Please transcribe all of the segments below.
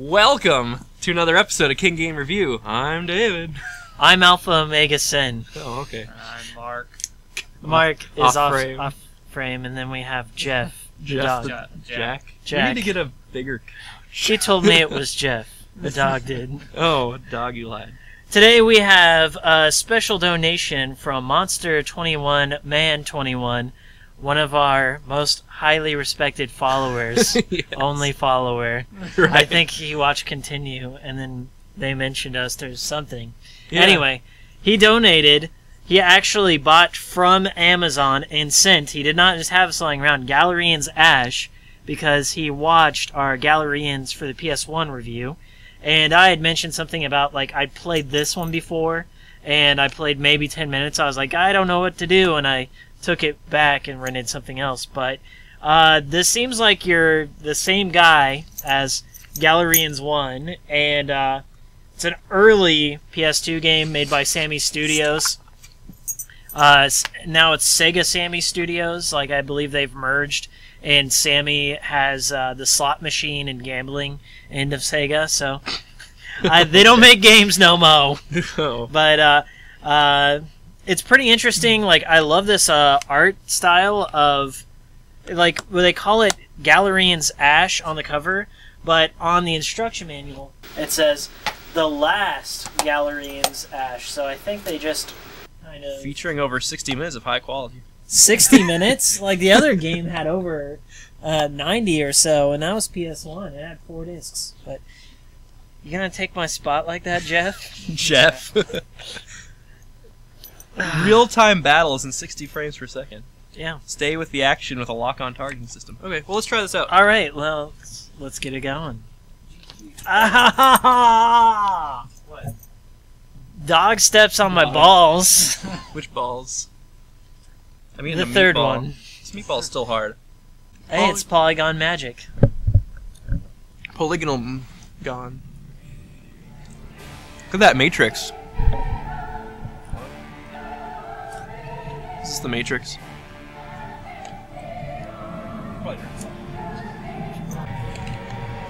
Welcome to another episode of King Game Review. I'm David. I'm Alpha Omega Sin. Oh, okay. I'm Mark. Mark is Off-frame. off frame, and then we have Jeff. The Jeff dog. the Jack. Jack. We need to get a bigger... She told me it was Jeff. The dog did. Oh, dog, you lied. Today we have a special donation from Monster21 Man 21, one of our most highly respected followers. Yes. Only follower. Right. I think he watched Continue, and then they mentioned us or something. Yeah. Anyway, he donated. He actually bought from Amazon and sent. He did not just have us lying around. Galerians Ash, because he watched our Galerians for the PS1 review. And I had mentioned something about, like, I'd played this one before, and I played maybe 10 minutes. I was like, I don't know what to do, and I took it back and rented something else. But this seems like you're the same guy as Galerians 1, and it's an early PS2 game made by Sammy Studios. Now it's Sega Sammy Studios. Like, I believe they've merged, and Sammy has the slot machine and gambling end of Sega, so they don't make games no mo. Oh. But it's pretty interesting. Like, I love this art style of, like, what they call it, Galerians Ash on the cover, but on the instruction manual it says the last Galerians Ash. So I think they just kind of Featuring over 60 minutes of high quality. 60 minutes. Like, the other game had over 90 or so, and that was PS1. It had 4 discs. But you gonna take my spot like that, Jeff? Jeff. Real-time battles in 60 frames per second. Yeah. Stay with the action with a lock-on targeting system. Okay, well, let's try this out. All right. Well, let's get it going. Ah! What? Dog steps on my balls. Which balls? I mean, The third meatball. one. This meatball's still hard. Hey, it's Polygon Magic. Polygonal gone. Look at that Matrix. Is this the Matrix?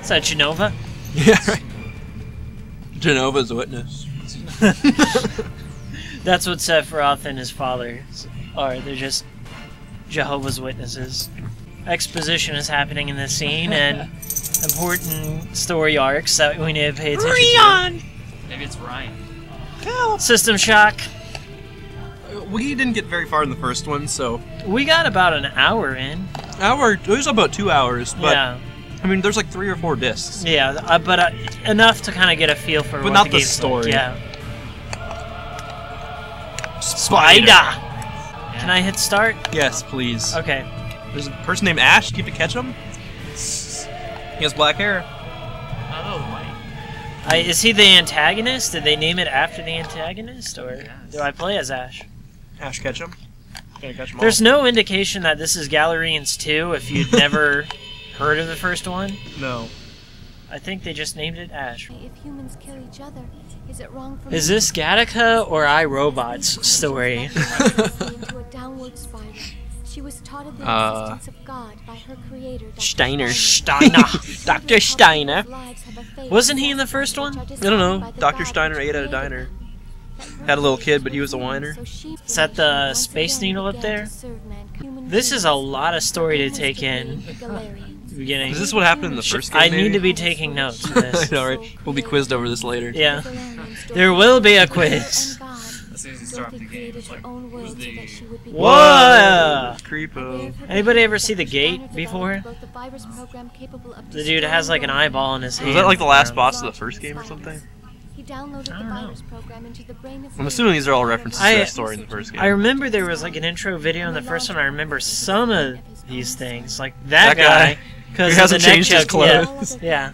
Is that Genova? Yeah, right. Genova's witness. That's what Sephiroth and his father are. They're just Jehovah's Witnesses. Exposition is happening in this scene, and important story arcs that we need to pay attention Maybe it's Ryan. to. System Shock. We didn't get very far in the first one, so... We got about an hour in. It was about 2 hours, but... Yeah. I mean, there's like 3 or 4 discs. Yeah, but enough to kind of get a feel for But what not the the game's story. like. Yeah. Spider! Can I hit start? Yes, please. Okay. There's a person named Ash. Do you have to catch him? He has black hair. Oh, my. Is he the antagonist? Did they name it after the antagonist, or do I play as Ash? Ash, catch him. Can I catch him There's all? no indication that this is Galerians 2 if you'd never heard of the first one. No. I think they just named it Ash. If humans kill each other, is it wrong for Is this Gattaca or iRobot's story? into a downward spiral? She was taught of the existence of God by her creator, Dr. Steiner. Steiner. Dr. Steiner. Wasn't he in the first one? I don't know. Dr. Steiner ate at a diner. Had a little kid, but he was a whiner. Is that the Space Needle up there? This is a lot of story to take in. Beginning. Is this what happened in the first game, I need maybe? to be taking notes for this. I know, right? We'll be quizzed over this later. Yeah. There will be a quiz. As soon as you start the game, it's like, who's the... Whoa! Creepo. Anybody ever see The Gate before? The dude has like an eyeball in his hand. Was that like the last boss of the first game or something? He downloaded the virus program into the brain of I'm assuming these are all references to that story in the first game. I remember there was like an intro video in the first one. I remember some of these things, like that guy, because He hasn't changed his Yeah. clothes. Yeah.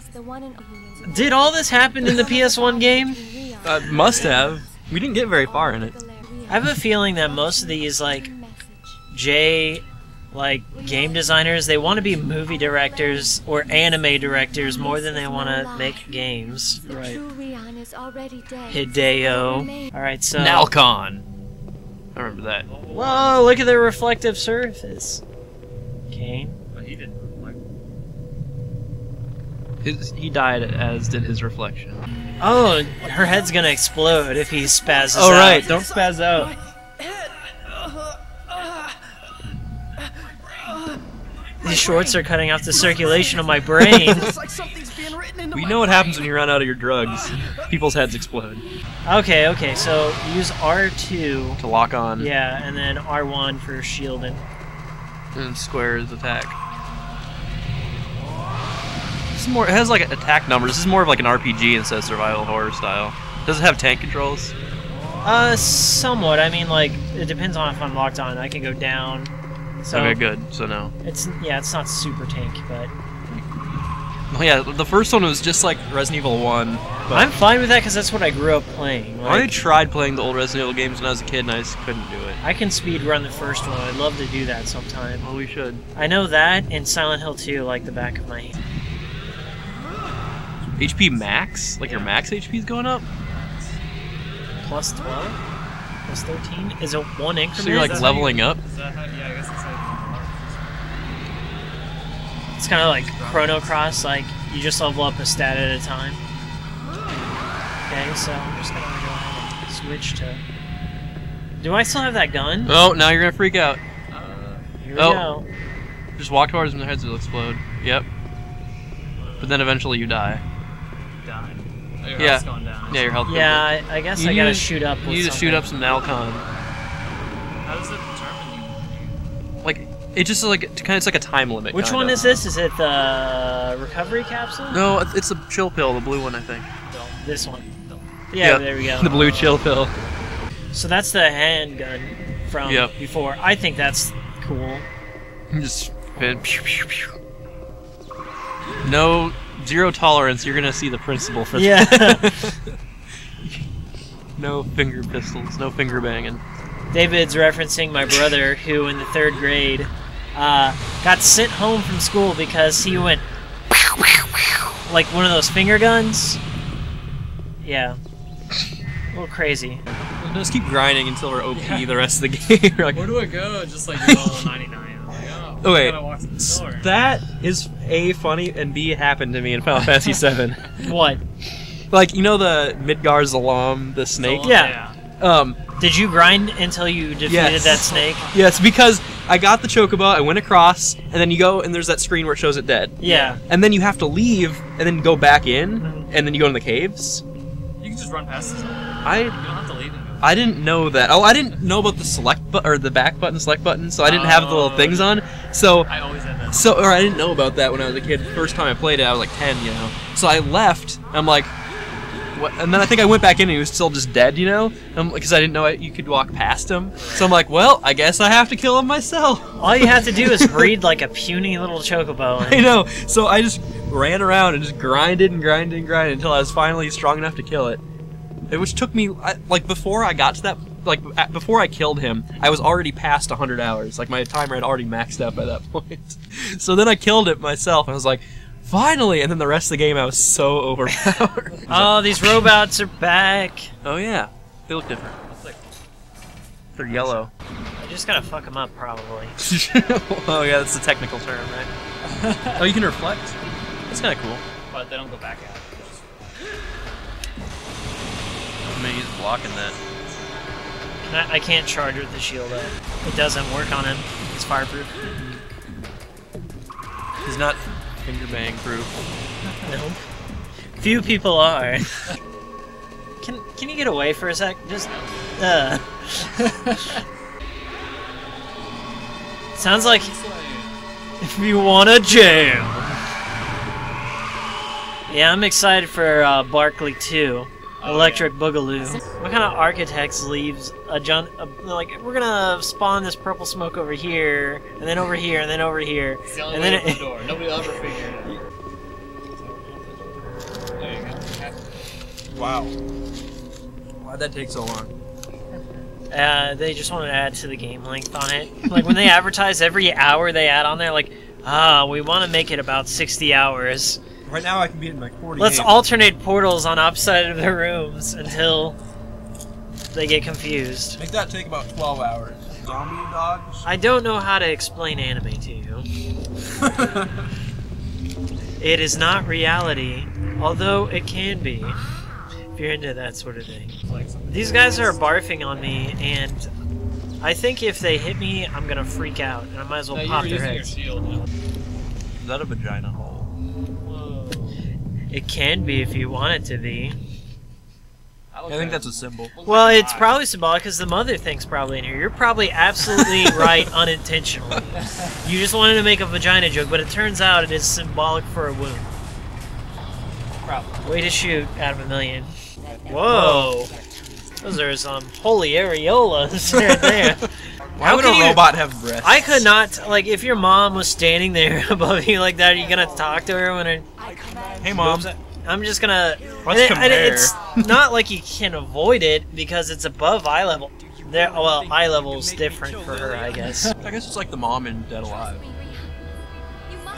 Did all this happen in the PS1 game? Must have. We didn't get very far in it. I have a feeling that most of these like game designers, they want to be movie directors or anime directors more than they want to make games. Right. Hideo. Alright, so... Nalcon. I remember that. Whoa, look at the reflective surface. Okay. But he didn't like. He died, as did his reflection. Oh, her head's gonna explode if he spazzes out. Oh right, don't spaz out. These shorts are cutting off the circulation of my brain. We know what happens when you run out of your drugs. People's heads explode. Okay, so use R2 To lock on. Yeah, and then R1 for shielding. And square is attack. This is more. It has like attack numbers. This is more of like an RPG instead of survival horror style. Does it have tank controls? Somewhat. I mean, like, it depends on if I'm locked on. I can go down. So Okay, good. So no. It's not super tanky, but Well, yeah, the first one was just like Resident Evil 1. But I'm fine with that because that's what I grew up playing. I Like, tried playing the old Resident Evil games when I was a kid, and I just couldn't do it. I can speed run the first one. I'd love to do that sometime. Well, we should. I know that and Silent Hill 2 like the back of my hand. HP max? Like your max HP is going up? Plus 12? Plus 13? Is it one increment? So you're like leveling up? Is that how, yeah, I guess that's how you It's kind of like Chrono Cross, like you just level up a stat at a time. Okay, so I'm just gonna go ahead and switch to. Do I still have that gun? Oh, now you're gonna freak out. Here we oh. go. Just walk towards them, their heads will explode. Yep. But then eventually you die. die. Oh, your Yeah. health's going down. Yeah, your health goes up. Yeah, I guess You I gotta need- shoot up with You need to shoot something. up some Nalcon. How does it determine you? Like, it just like it's like a time limit. Which kinda. one is this? Is it the recovery capsule? No, it's the chill pill, the blue one, I think. This one. Yeah, there we go. The blue chill pill. So that's the handgun from Yep. before. I think that's cool. Just pew, pew, pew. No, zero tolerance. You're gonna see the principle for Yeah. that. No finger pistols, no finger banging. David's referencing my brother who in the 3rd grade got sent home from school because he went like one of those finger guns. Yeah. A little crazy. Just keep grinding until we're OP the rest of the game. We're like, Where do I go? Just like level 99. I'm like, oh, okay, I gotta walk to the store. that is A, funny, and B, happened to me in Final Fantasy VII. What? Like, you know the Midgar Zalam, the snake? Yeah. Um, Did you grind until you defeated Yes. that snake? yes, because I got the Chocobo, I went across, and then you go, and there's that screen where it shows it dead. Yeah. And then you have to leave, and then go back in, and then you go in the caves. You can just run past this. You don't I have to leave and go. I didn't know that. Oh, I didn't know about the select or the back button, select button, so I didn't have the little things on. So, I always had that. or I didn't know about that when I was a kid. The first time I played it, I was like 10, you know. So I left. And I'm like, what? And then I think I went back in and he was still just dead, you know, because I didn't know you could walk past him. So I'm like, well, I guess I have to kill him myself. All you have to do is breed like a puny little chocobo. I know. So I just ran around and just grinded and grinded and grinded until I was finally strong enough to kill it. Which took me, like, before I got to that, like, before I killed him, I was already past 100 hours. Like, my timer had already maxed out by that point. So then I killed it myself, and I was like, finally! And then the rest of the game, I was so overpowered. Oh, these robots are back. Oh, yeah. They look different. They're yellow. I just gotta fuck them up, probably. Oh, yeah, that's the technical term, right? Oh, you can reflect? That's kind of cool. But they don't go back out. I'm gonna use blocking that. I can't charge with the shield up. It doesn't work on him. It's fireproof. He's not finger bang proof. No. Few people are. Can you get away for a sec? Just Sounds like if you wanna jam. Yeah, I'm excited for Barkley 2. Electric Boogaloo. What kind of architects leaves a like, we're gonna spawn this purple smoke over here, and then over here, and then over here. It's the only and way then to the door. Nobody will ever figure it out. There you go. Wow. Why'd that take so long? They just wanted to add to the game length on it. Like, when they advertise every hour they add on there, like, we want to make it about 60 hours. Right now I can be in like 48. Let's alternate portals on opposite of the rooms until they get confused. Make that take about 12 hours. Zombie dogs? I don't know how to explain anime to you. It is not reality, although it can be, if you're into that sort of thing. These guys are barfing on me, and I think if they hit me, I'm gonna freak out, and I might as well pop their heads. Is that a vagina hole? Whoa. It can be if you want it to be. I think that's a symbol. Well, it's probably symbolic because the mother thing's probably in here. You're probably absolutely right unintentionally. You just wanted to make a vagina joke, but it turns out it is symbolic for a womb. Probably. Way to shoot out of a million. Whoa! Those are some holy areolas right there. Why would a robot have breasts? I could not, like, if your mom was standing there above you like that, are you gonna talk to her when her... Hey, Mom. I'm just gonna... Let's compare. It's not like you can avoid it, because it's above eye level. Well, eye level's different for her, I guess. I guess it's like the mom in Dead Alive.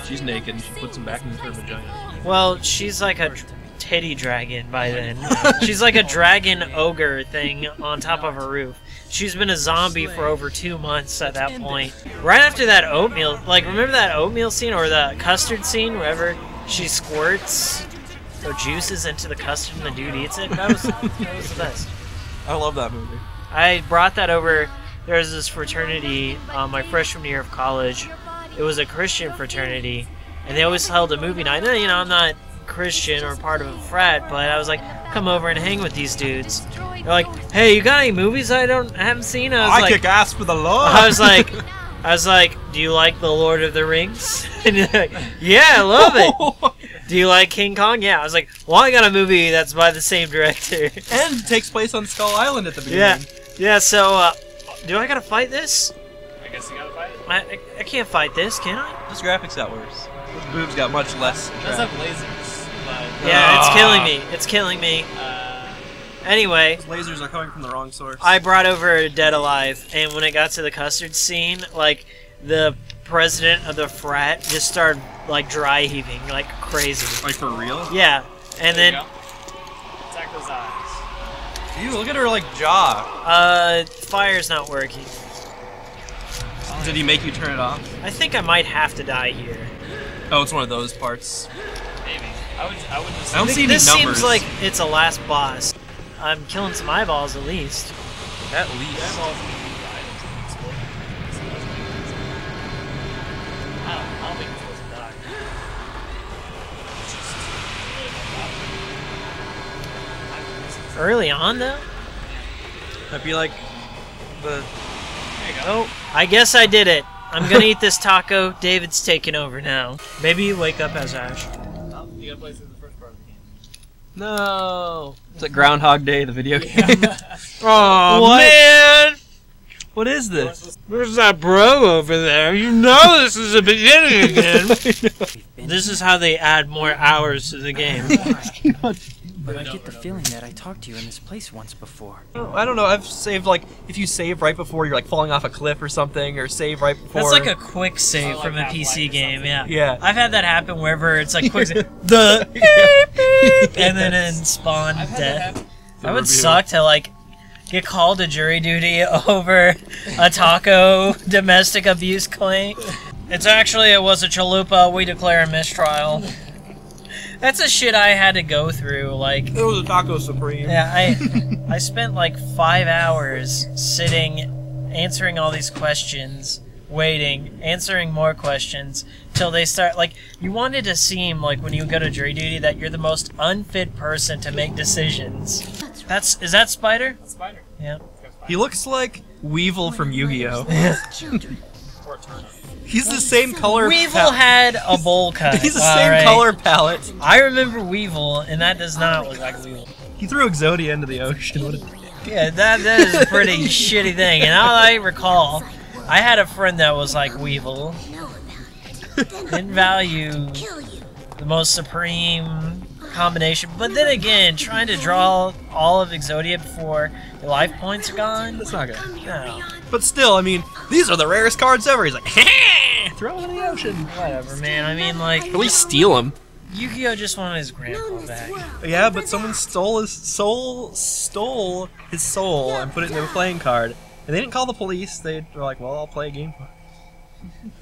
She's naked and she puts them back into her vagina. Well, she's like a titty dragon by then. She's like a dragon ogre thing on top of her roof. She's been a zombie for over 2 months at that point. Right after that oatmeal, like, remember that oatmeal scene or the custard scene wherever she squirts the juices into the custard and the dude eats it? That was the best. I love that movie. I brought that over. There was this fraternity my freshman year of college. It was a Christian fraternity, and they always held a movie night. You know, I'm not Christian or part of a frat, but I was like, come over and hang with these dudes. They're like, hey, you got any movies I haven't seen? I kick ass for the Lord. I was like, do you like The Lord of the Rings? And you're like, yeah, I love it. Do you like King Kong? Yeah. I was like, well, I got a movie that's by the same director. And takes place on Skull Island at the beginning. Yeah, so, do I gotta fight this? I guess you gotta fight it. I can't fight this, can I? This graphics got worse. This boob's got much less. It does have lasers, but... Yeah, it's killing me. It's killing me. Anyway, Those lasers are coming from the wrong source. I brought over Dead Alive, and when it got to the custard scene, like, the president of the frat just started, like, dry heaving like crazy. Like, for real? Yeah, and There you then... go. Attack those eyes. Ew, look at her, like, jaw. Fire's not working. Did he make you turn it off? I think I might have to die here. Oh, it's one of those parts. Maybe. I would just... I don't see any This numbers. seems like it's a last boss. I'm killing some eyeballs at least. At least. I don't think you're supposed to die. It's just... Early on, though? That'd be like the... There you go. Oh, I guess I did it. I'm gonna eat this taco. David's taking over now. Maybe you wake up as Ash. Oh, you gotta play through the first part of the game. No. It's like Groundhog Day, the video game. Oh, What? man! What is this? There's that bro over there. You know this is the beginning again. This is how they add more hours to the game. But I get the feeling that I talked to you in this place once before. I don't know. I've saved, like, if you save right before you're, like, falling off a cliff or something, or save right before... That's like a quick save from a PC game, yeah. Yeah. I've had that happen wherever it's like quick save, the beep, beep, and then in spawn death. That would suck to, like, get called to jury duty over a taco domestic abuse claim. It was a chalupa, we declare a mistrial. That's a shit I had to go through, like... It was a Taco Supreme. Yeah, I spent like 5 hours sitting, answering all these questions, waiting, answering more questions, till they start, like, you wanted to seem like when you go to jury duty that you're the most unfit person to make decisions. Is that Spider? That's Spider. Yeah. He looks like Weevil from Yu-Gi-Oh! Or Turnip. He's the same color Weevil had a bowl cut. He's the same color palette. I remember Weevil, and that does not look like Weevil. He threw Exodia into the ocean. What a... Yeah, that is a pretty shitty thing. And all I recall, I had a friend that was like Weevil. Didn't value the most supreme combination. But then again, trying to draw all of Exodia before your life points are gone? That's not good. No. But still, I mean, these are the rarest cards ever. He's like, throw them in the ocean. Whatever, man. I mean, like, At least steal them. Yu-Gi-Oh! Just wanted his grandpa back. Yeah, but someone stole his soul, and put it in their playing card. And they didn't call the police. They were like, well, I'll play a game for it.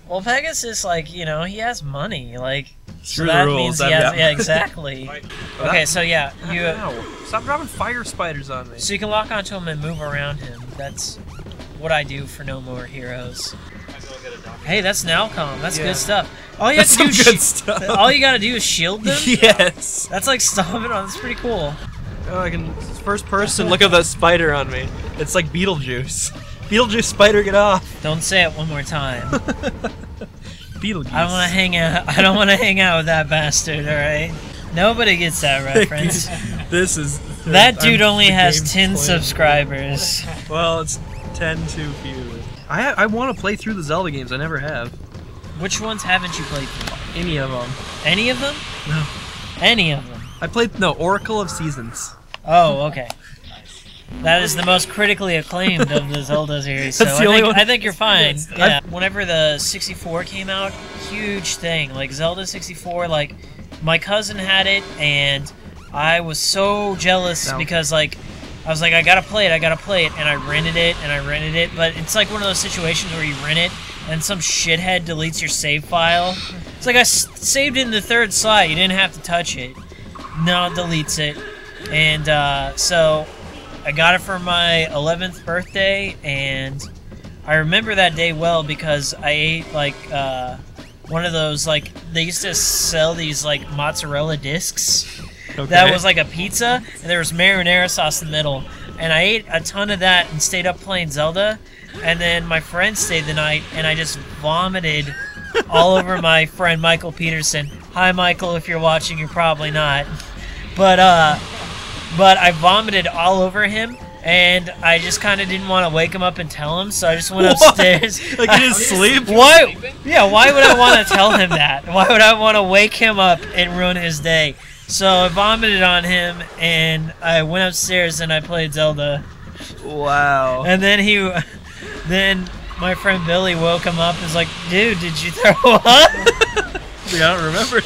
Well, Pegasus, like, you know, he has money, like, Screw so the that rules, means he I've has, got- yeah, exactly. Okay, so yeah, you, Ow. Stop dropping fire spiders on me. so you can lock onto him and move around him. That's what I do for No More Heroes. Hey, that's an Alcom. That's Yeah. good stuff. All you have That's to do some is good stuff. all you gotta do is shield them. Yes. That's like stomping on. That's pretty cool. Oh, I can first person look at that spider on me. It's like Beetlejuice. Beetlejuice spider, get off. Don't say it one more time. Beetlejuice. I don't want to hang out. I don't want to hang out with that bastard. All right. Nobody gets that reference. This is That dude I'm only the has game's 10 playing. subscribers. Well, it's 10 too few. I want to play through the Zelda games. I never have. Which ones haven't you played through? Any of them. Any of them? No. Any of them. I played Oracle of Seasons. Oh, okay. That is the most critically acclaimed of the Zelda series, so That's the only one. I think you're fine. I've- Yeah. Whenever the 64 came out, huge thing. Like Zelda 64, like my cousin had it, and I was so jealous No. because like I was like, I gotta play it, and I rented it, but it's like one of those situations where you rent it and some shithead deletes your save file. It's like I saved it in the third slot, you didn't have to touch it. No, it deletes it. And so I got it for my 11th birthday, and I remember that day well because I ate like one of those, like they used to sell these like mozzarella discs. Okay. That was like a pizza, and there was marinara sauce in the middle. And I ate a ton of that and stayed up playing Zelda. And then my friend stayed the night, and I just vomited all over my friend Michael Peterson. Hi, Michael, if you're watching, you're probably not. But I vomited all over him, and I just kind of didn't want to wake him up and tell him, so I just went What? upstairs. Like in his sleep? Why? Yeah, why would I want to tell him that? Why would I want to wake him up and ruin his day? So I vomited on him, and I went upstairs and I played Zelda. Wow. And then my friend Billy woke him up and was like, "Dude, did you throw up?" I don't remember.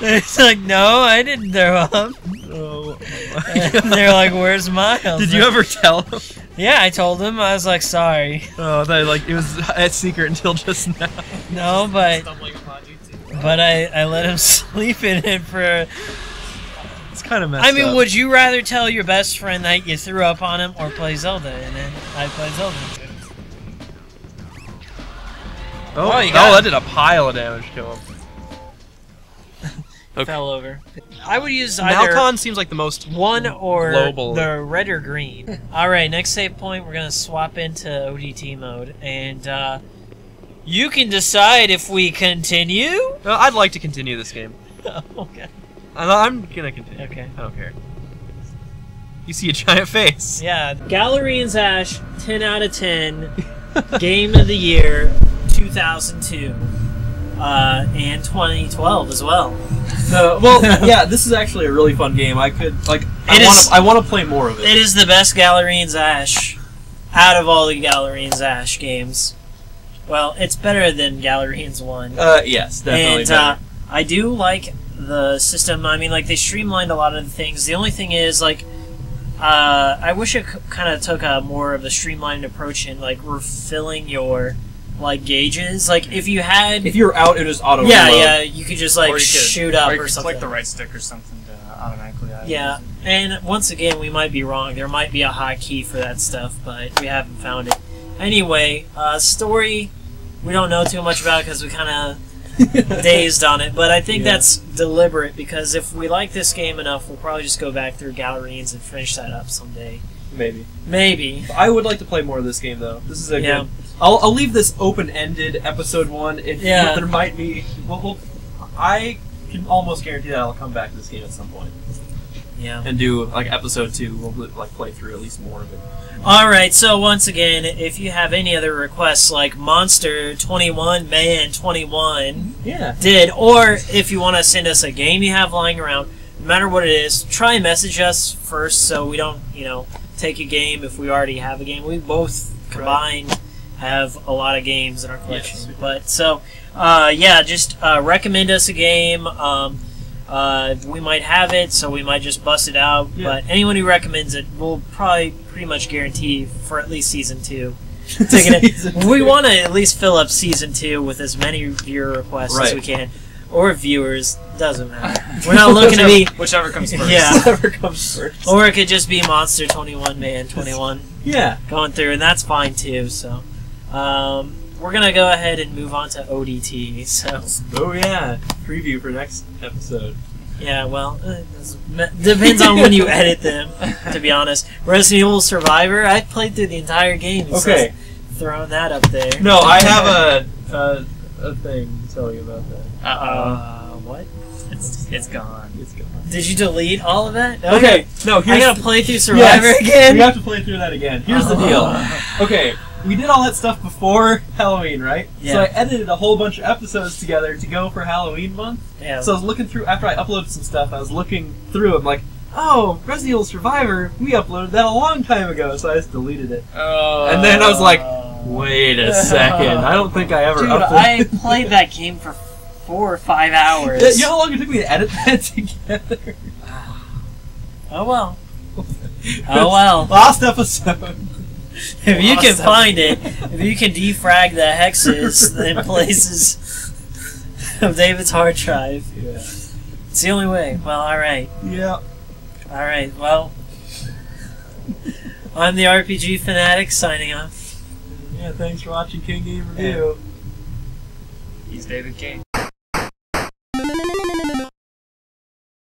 And he's like, "No, I didn't throw up." Oh. And they're like, "Where's Miles?" Did you ever tell him? Yeah, I told him. I was like, "Sorry." Oh, that like it was a secret until just now. No, but Stumbling upon YouTube. I let him sleep in it for. It's kind of messed I mean, up. would you rather tell your best friend that you threw up on him or play Zelda? And then I played Zelda. Oh, you got that did a pile of damage to him. Okay. Fell over. I would use either Malcon seems like the most one or global. the red or green. Alright, next save point, we're going to swap into ODT mode. And you can decide if we continue. No, I'd like to continue this game. Okay. I'm gonna continue. Okay. I don't care. You see a giant face. Yeah. Galerians Ash, 10 out of 10. Game of the year, 2002. And 2012 as well. Well, yeah, this is actually a really fun game. I could like. I want to play more of it. It is the best Galerians Ash out of all the Galerians Ash games. Well, it's better than Galerians 1. Yes, definitely. And better. I do like the system. I mean, like, they streamlined a lot of the things. The only thing is, like, I wish it kind of took a more of a streamlined approach in, like, refilling your, like, gauges. Like, if you had... If you're out, it just auto. yeah, reload. yeah, you could just, like, Or you could- shoot up or you or could something. click the right stick or something to automatically add it. Yeah, and once again, we might be wrong. There might be a hotkey for that stuff, but we haven't found it. Anyway, story, we don't know too much about because we kind of dazed on it, but I think Yeah. that's deliberate because if we like this game enough, we'll probably just go back through Galerians and finish that up someday. Maybe. Maybe. I would like to play more of this game, though. This is a Yeah. good. I'll leave this open-ended episode 1. Yeah. There might be. Well, I can almost guarantee that I'll come back to this game at some point Yeah. and do like episode 2. We'll like play through at least more of it. Alright, so once again, if you have any other requests like Monster 21 Man 21 Yeah. did, or if you want to send us a game you have lying around, no matter what it is, try and message us first so we don't, take a game if we already have a game. We both combined have a lot of games in our collection. Yes. But so, yeah, just recommend us a game. We might have it, so we might just bust it out. Yeah. But anyone who recommends it, we'll probably pretty much guarantee for at least season 2. taking it. We want to at least fill up season 2 with as many viewer requests as we can, or viewers. Doesn't matter. We're not looking to be whichever comes first. Yeah, Whatever comes first. or it could just be Monster 21 Man 21 Yeah. going through, and that's fine too. So, we're gonna go ahead and move on to ODT. So, Oh yeah. Preview for next episode. yeah, well, depends on when you edit them. To be honest, Resident Evil Survivor, I played through the entire game. Okay. So throwing that up there. No, I have a thing to tell you about that. What? It's gone. It's gone. Did you delete all of that? Okay. No. I Here's gotta play through Survivor Yes, again. We have to play through that again. Here's the deal. Okay, we did all that stuff before Halloween, right? Yeah. So I edited a whole bunch of episodes together to go for Halloween month. Yeah. So I was looking through, after I uploaded some stuff, I was looking through it, like, oh, Resident Evil Survivor, we uploaded that a long time ago, so I just deleted it. And then I was like, wait a second, I don't think I ever Dude, uploaded I played that game for 4 or 5 hours. Yeah, you know how long it took me to edit that together? Oh well. Oh well. Last episode. If you can find it, if you can defrag the hexes in places of David's hard drive, Yeah. it's the only way. Well, alright. Yeah. Alright, well. I'm the RPG Fanatic signing off. Yeah, thanks for watching King Game Review. He's David King.